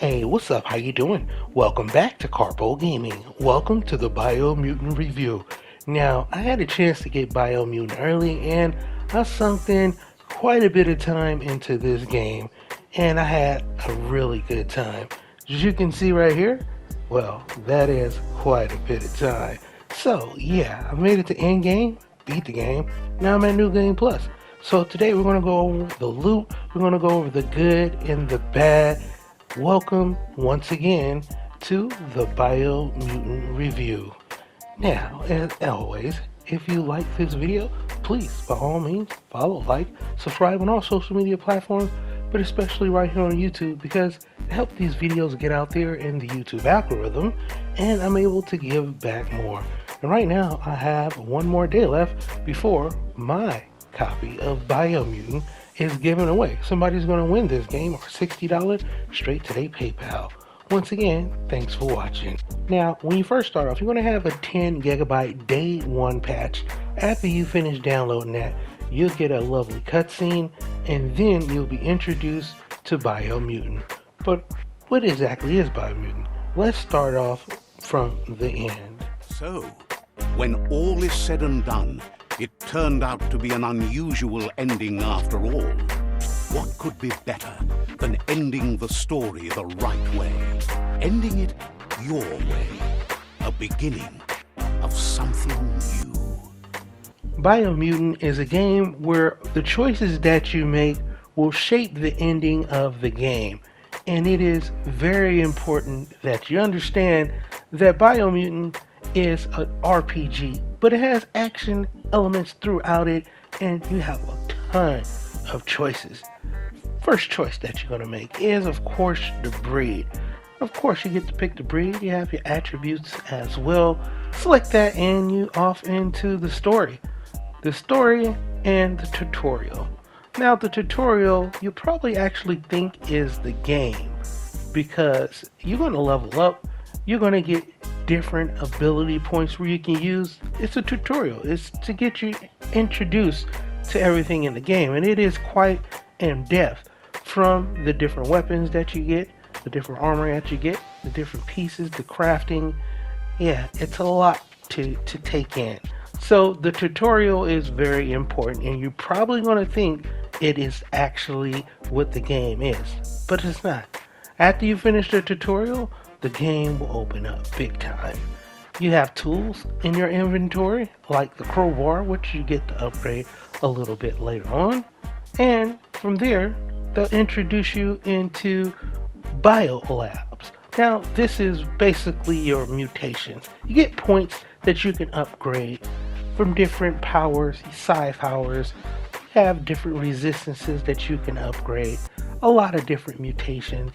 Hey, what's up? How you doing? Welcome back to Karpo Gaming. Welcome to the Biomutant review. Now, I had a chance to get Biomutant early, and I sunk in quite a bit of time into this game, and I had a really good time. As you can see right here, well, that is quite a bit of time. So, yeah, I made it to end game, beat the game. Now I'm at New Game Plus. So today we're going to go over the loot, we're going to go over the good and the bad. Welcome once again to the Biomutant review. Now, as always, if you like this video, please, by all means, follow, like, subscribe on all social media platforms, but especially right here on YouTube, because it helps these videos get out there in the YouTube algorithm, and I'm able to give back more. And right now, I have one more day left before my copy of Biomutant is given away. Somebody's going to win this game, or $60 straight to their PayPal. Once again, thanks for watching. Now, when you first start off, you're going to have a 10 gigabyte day one patch. After you finish downloading that, you'll get a lovely cutscene, and then you'll be introduced to Biomutant. But what exactly is Biomutant? Let's start off from the end. So, when all is said and done, it turned out to be an unusual ending after all. What could be better than ending the story the right way? Ending it your way. A beginning of something new. Biomutant is a game where the choices that you make will shape the ending of the game. And it is very important that you understand that Biomutant is an RPG, but it has action elements throughout it, and you have a ton of choices. First choice that you're going to make is, of course, the breed. Of course, you get to pick the breed. You have your attributes as well. Select that, and you off into the story. The story and the tutorial. Now, the tutorial you probably actually think is the game, because you're going to level up. You're going to get different ability points where you can use. It's a tutorial. It's to get you introduced to everything in the game, and it is quite in depth, from the different weapons that you get, the different armor that you get, the different pieces, the crafting. Yeah, it's a lot to take in. So the tutorial is very important, and you're probably going to think it is actually what the game is, but it's not. After you finish the tutorial, the game will open up big time. You have tools in your inventory, like the crowbar, which you get to upgrade a little bit later on. And from there, they'll introduce you into biolabs. Now, this is basically your mutations. You get points that you can upgrade from different powers, psi powers. You have different resistances that you can upgrade. A lot of different mutations.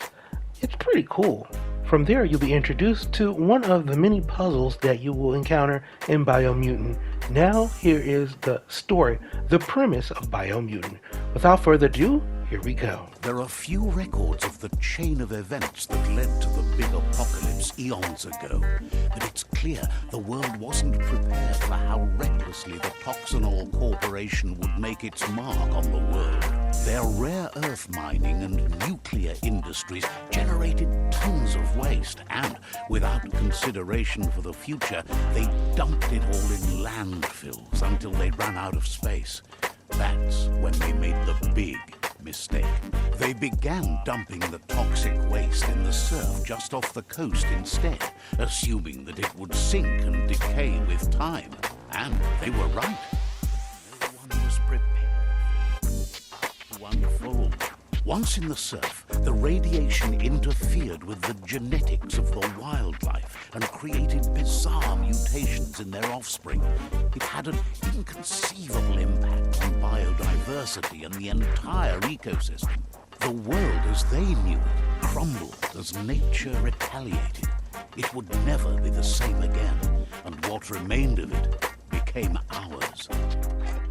It's pretty cool. From there, you'll be introduced to one of the many puzzles that you will encounter in Biomutant. Now, here is the story, the premise of Biomutant. Without further ado, here we go. There are few records of the chain of events that led to the big apocalypse eons ago, but it's clear the world wasn't prepared for how recklessly the Toxanol Corporation would make its mark on the world. Their rare earth mining and nuclear industries generated tons of waste, and without consideration for the future, they dumped it all in landfills until they ran out of space. That's when they made the big mistake. They began dumping the toxic waste in the surf just off the coast instead, assuming that it would sink and decay with time. And they were right. No one was prepared to unfold. Once in the surf, the radiation interfered with the genetics of the wildlife and created bizarre mutations in their offspring. It had an inconceivable impact on biodiversity and the entire ecosystem. The world as they knew it crumbled as nature retaliated. It would never be the same again, and what remained of it became ours.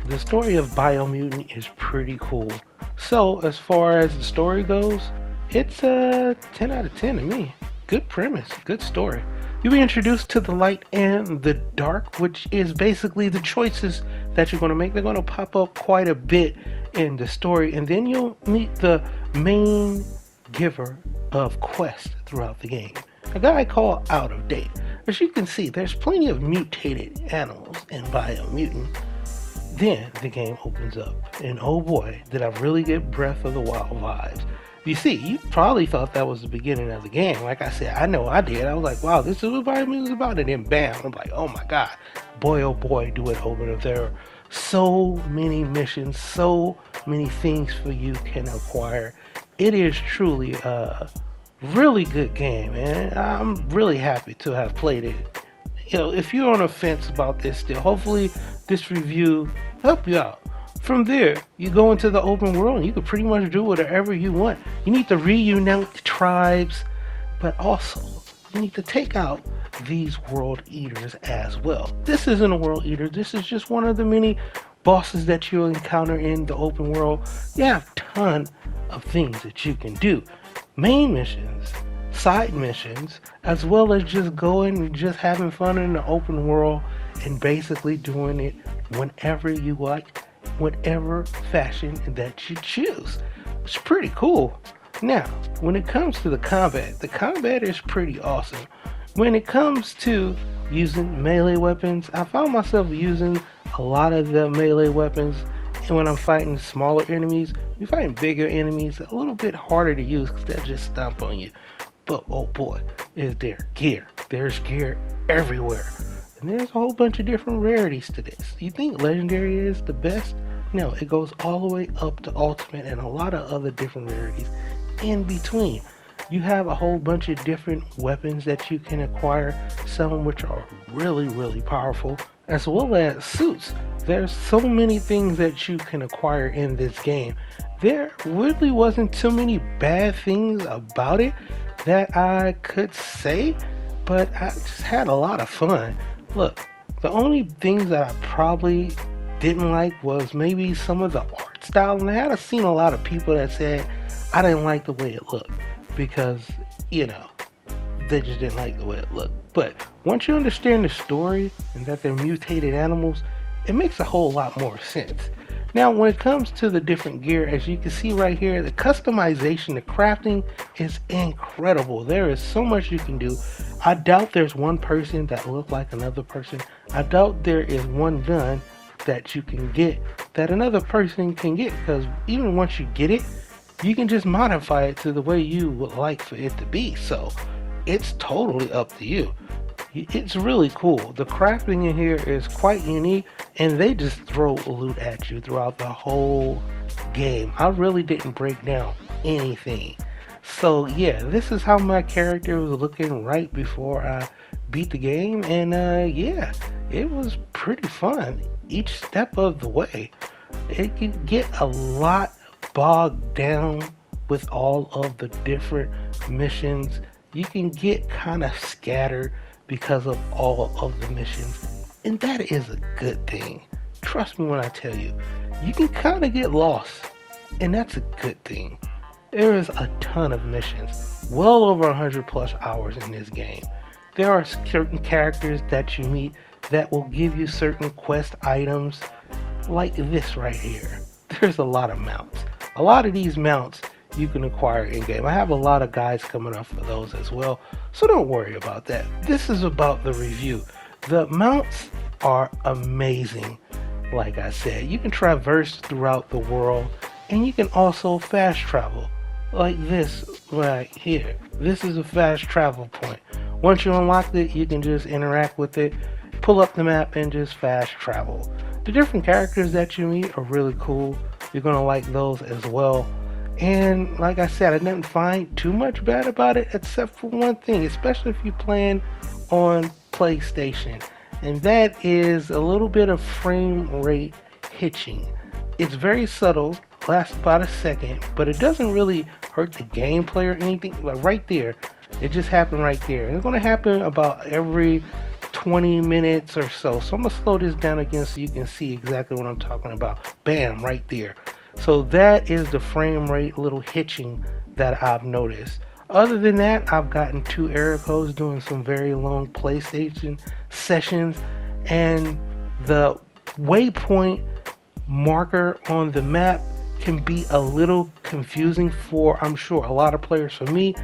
The story of Biomutant is pretty cool. So, as far as the story goes, it's a 10 out of 10 to me. Good premise, good story. You'll be introduced to the light and the dark, which is basically the choices that you're going to make. They're going to pop up quite a bit in the story, and then you'll meet the main giver of quests throughout the game. A guy called Out of Date. As you can see, there's plenty of mutated animals in Biomutant. Then the game opens up, and oh boy, did I really get Breath of the Wild vibes. You see, you probably thought that was the beginning of the game. Like I said, I know I did. I was like, wow, this is what Biomutant is about. And then bam, I'm like, oh my god, boy, oh boy, do it open up. There are so many missions, so many things for you can acquire. It is truly a really good game, and I'm really happy to have played it. If you're on a fence about this still, hopefully this review help you out. From there, you go into the open world and you can pretty much do whatever you want. You need to reunite the tribes, but also you need to take out these world eaters as well. This isn't a world eater, this is just one of the many bosses that you'll encounter in the open world. You have a ton of things that you can do. Main missions, side missions, as well as just going and just having fun in the open world and basically doing it whenever you like, whatever fashion that you choose. It's pretty cool. Now, when it comes to the combat is pretty awesome. When it comes to using melee weapons, I found myself using a lot of the melee weapons, and when I'm fighting smaller enemies, you're fighting bigger enemies, a little bit harder to use because they'll just stomp on you. But oh boy, is there gear. There's gear everywhere. And there's a whole bunch of different rarities to this. You think Legendary is the best? No, it goes all the way up to Ultimate and a lot of other different rarities in between. You have a whole bunch of different weapons that you can acquire, some which are really, really powerful, as well as suits. There's so many things that you can acquire in this game. There really wasn't too many bad things about it that I could say, but I just had a lot of fun. Look, the only things that I probably didn't like was maybe some of the art style, and I had seen a lot of people that said I didn't like the way it looked because, they just didn't like the way it looked. But once you understand the story and that they're mutated animals, it makes a whole lot more sense. Now, when it comes to the different gear, as you can see right here, the customization, the crafting is incredible. There is so much you can do. I doubt there's one person that looks like another person. I doubt there is one gun that you can get that another person can get, because even once you get it, you can just modify it to the way you would like for it to be. So it's totally up to you. It's really cool. The crafting in here is quite unique, and they just throw loot at you throughout the whole game. I really didn't break down anything. So yeah, this is how my character was looking right before I beat the game, and yeah, it was pretty fun each step of the way. It can get a lot bogged down with all of the different missions. You can get kind of scattered because of all of the missions, and that is a good thing. Trust me when I tell you, you can kind of get lost, and that's a good thing. There is a ton of missions, well over 100 plus hours in this game. There are certain characters that you meet that will give you certain quest items, like this right here. There's a lot of mounts. A lot of these mounts you can acquire in game. I have a lot of guides coming up for those as well, so don't worry about that. This is about the review. The mounts are amazing. Like I said, you can traverse throughout the world, and you can also fast travel, like this right here. This is a fast travel point. Once you unlock it, you can just interact with it, pull up the map, and just fast travel. The different characters that you meet are really cool. You're gonna like those as well. And like I said, I didn't find too much bad about it, except for one thing, especially if you're playing on PlayStation, and that is a little bit of frame rate hitching. It's very subtle, lasts about a second, but it doesn't really hurt the gameplay or anything. Like right there, it just happened right there. And it's going to happen about every 20 minutes or so. So I'm going to slow this down again so you can see exactly what I'm talking about. Bam, right there. So that is the frame rate little hitching that I've noticed. Other than that, I've gotten 2 error codes doing some very long PlayStation sessions, and the waypoint marker on the map can be a little confusing for, I'm sure, a lot of players. For me,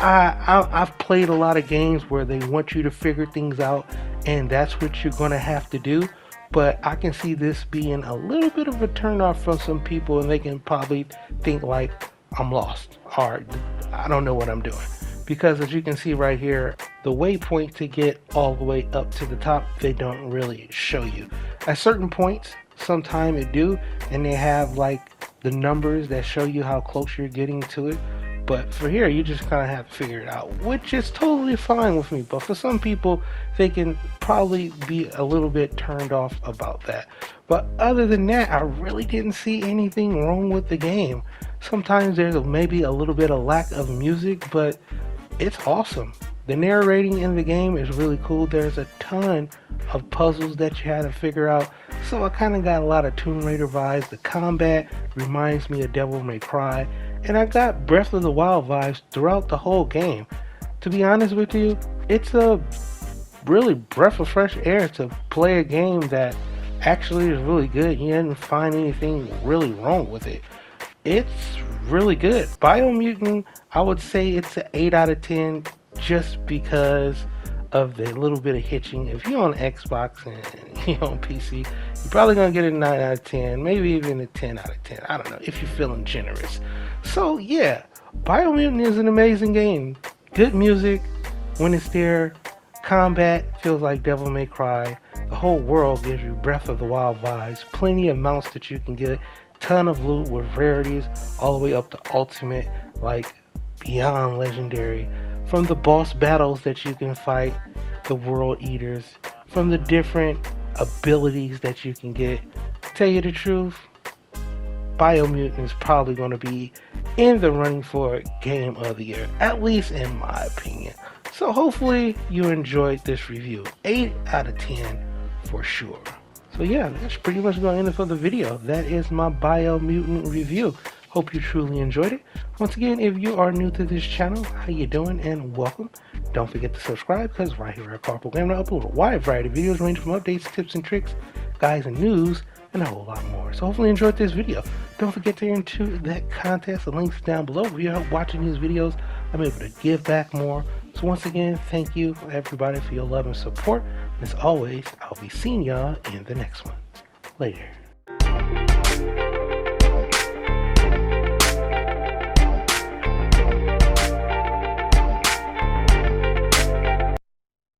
I've played a lot of games where they want you to figure things out, and that's what you're gonna have to do. But I can see this being a little bit of a turnoff for some people, and they can probably think like I'm lost or I don't know what I'm doing. Because as you can see right here, the waypoint to get all the way up to the top, they don't really show you. At certain points, sometime it do, and they have like the numbers that show you how close you're getting to it. But for here, you just kind of have to figure it out, which is totally fine with me. But for some people, they can probably be a little bit turned off about that. But other than that, I really didn't see anything wrong with the game. Sometimes there's maybe a little bit of lack of music, but it's awesome. The narrating in the game is really cool. There's a ton of puzzles that you had to figure out. So I kind of got a lot of Tomb Raider vibes. The combat reminds me of Devil May Cry. And I got Breath of the Wild vibes throughout the whole game. To be honest with you, it's a really breath of fresh air to play a game that actually is really good. You didn't find anything really wrong with it. It's really good. Biomutant, I would say it's an 8 out of 10 just because of the little bit of hitching. If you're on Xbox and you're on PC, you're probably going to get a 9 out of 10, maybe even a 10 out of 10. I don't know, if you're feeling generous. So yeah, Biomutant is an amazing game. Good music when it's there. Combat feels like Devil May Cry. The whole world gives you Breath of the Wild vibes. Plenty of mounts that you can get. Ton of loot with rarities all the way up to ultimate, like beyond legendary. From the boss battles that you can fight, the world eaters, from the different abilities that you can get. Tell you the truth, Biomutant is probably going to be in the running for Game of the Year, at least in my opinion. So hopefully you enjoyed this review. 8 out of 10 for sure. So yeah, that's pretty much going to end it for the video. That is my Biomutant review. Hope you truly enjoyed it. Once again, if you are new to this channel, how you doing and welcome. Don't forget to subscribe because right here at Karpo, I'm going to upload a wide variety of videos ranging from updates, tips and tricks, guides and news, and a whole lot more. So hopefully you enjoyed this video. Don't forget to enter that contest. The link's down below. If you're watching these videos, I'm able to give back more. So once again, thank you everybody for your love and support. And as always, I'll be seeing y'all in the next one. Later.